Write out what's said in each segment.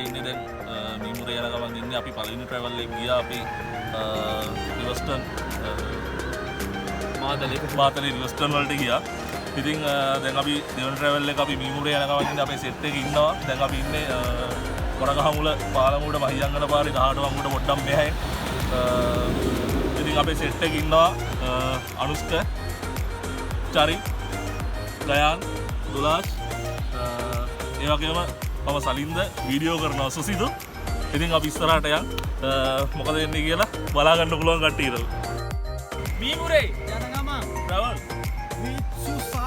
ඉන්නේ දැන් මීමුරේ යන ගමන් ඉන්නේ අපි පළවෙනි ට්‍රැවල් එක ගියා අපි රිවර්ස්ටන් මාතලේ රිවර්ස්ටන් වලට ගියා. ඉතින් දැන් අපි දෙවන ට්‍රැවල් එක අපි මීමුරේ යන ගමන් ඉන්නේ අපේ සෙට් එකේ ඉන්නවා. දැන් අපි ඉන්නේ කොරගහමුල පාලමුඩ මහියංගන පාරේ 18 වංගුවට පොඩ්ඩක් මෙහායි. ඉතින් අපේ සෙට් එකේ ඉන්නවා අනුෂ්ක, චරිත්, ගයාන්, දුලාජ්, ඒ වගේම මම සලින්ද වීඩියෝ කරනවා සුසිදු. ඉතින් අපි ඉස්සරහට යන් මොකද වෙන්නේ කියලා බලා ගන්න පුළුවන් කට්ටියට. මීමුරේ යන ගමන් travel with SUSA.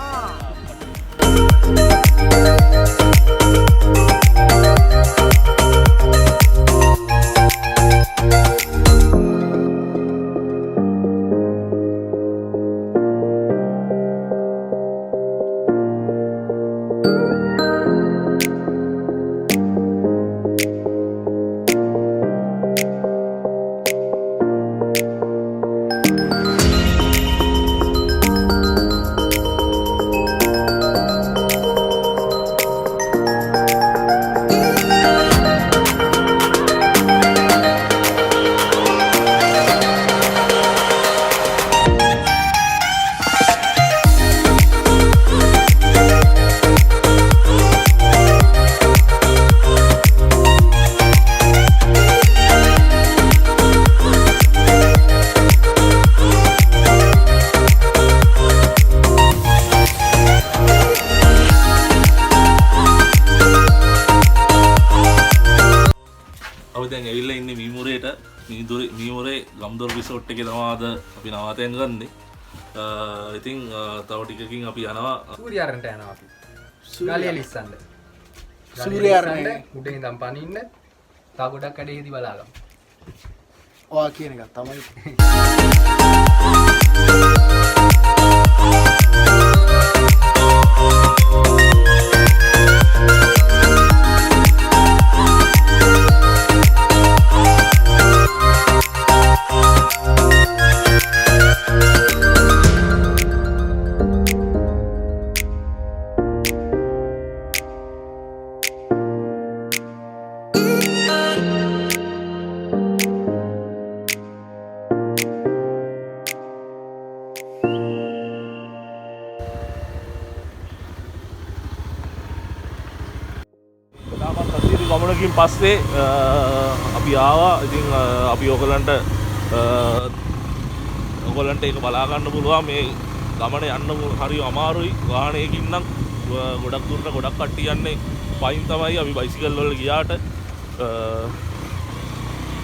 දැන් ඇවිල්ලා ඉන්නේ මීමුරේට. මීමුරේ ගම්දොර රිසෝට් එකේ තමයි අද අපි නවාතැන් ගන්නේ. ඉතින් තව ටිකකින් අපි යනවා සූර්යාරන්ට යනවා අපි. ගාලිය ලිස්සන්න. සූර්යාරනේ උඩින් ඉඳන් පනින්න. තව ගොඩක් කඩේදී බලාගමු. ඔයා කියන එක තමයි. ගමනකින් පස්සේ අපි ආවා. ඉතින් අපි ඔයගලන්ට ඒක බලා ගන්න පුළුවන්. මේ ගමන යන්න හරිය අමාරුයි. වාහනයකින් නම් ගොඩක් දුරට ගොඩක් කට්ටිය යන්නේ පයින් තමයි. අපි බයිසිකල් වල ගියාට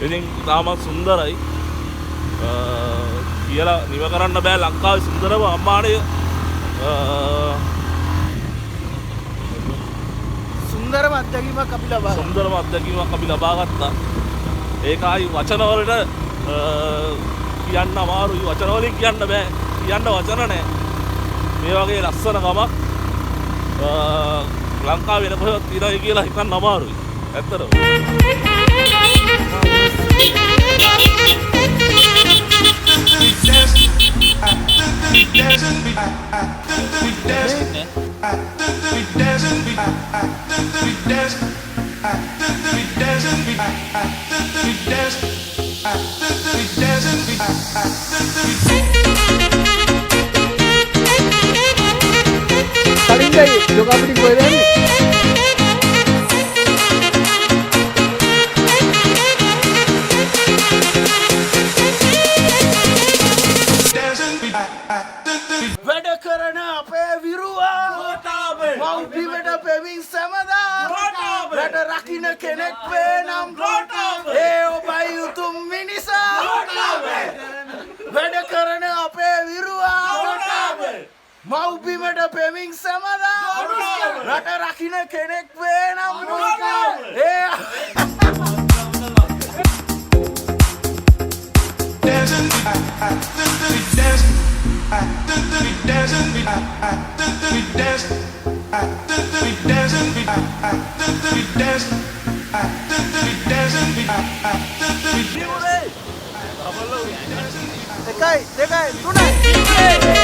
ඉතින් තාමත් සුන්දරයි කියලා නිව කරන්න බෑ. ලංකාවේ සුන්දරම අම්මාණය සුන්දරම අත්දැකීමක් අපි ලබා ගත්තා. ඒකයි වචන වලට කියන්න අමාරුයි. වචන වලින් කියන්න බෑ. කියන්න වචන නැහැ. මේ වගේ ලස්සන ගමක් ලංකාවේ වෙන කොහෙවත් තියෙනවයි කියලා හිතන්න අමාරුයි. ඇත්තටම. Shalinda juga beri gue deh. Veda karena apa virua? Mau bimeda peming samada? Veda rakina kenek penam? Obai utum minisa? Veda karena apa virua? Mau bimeda peming samada? Veda rakina kenek penam? Dekai, tunai.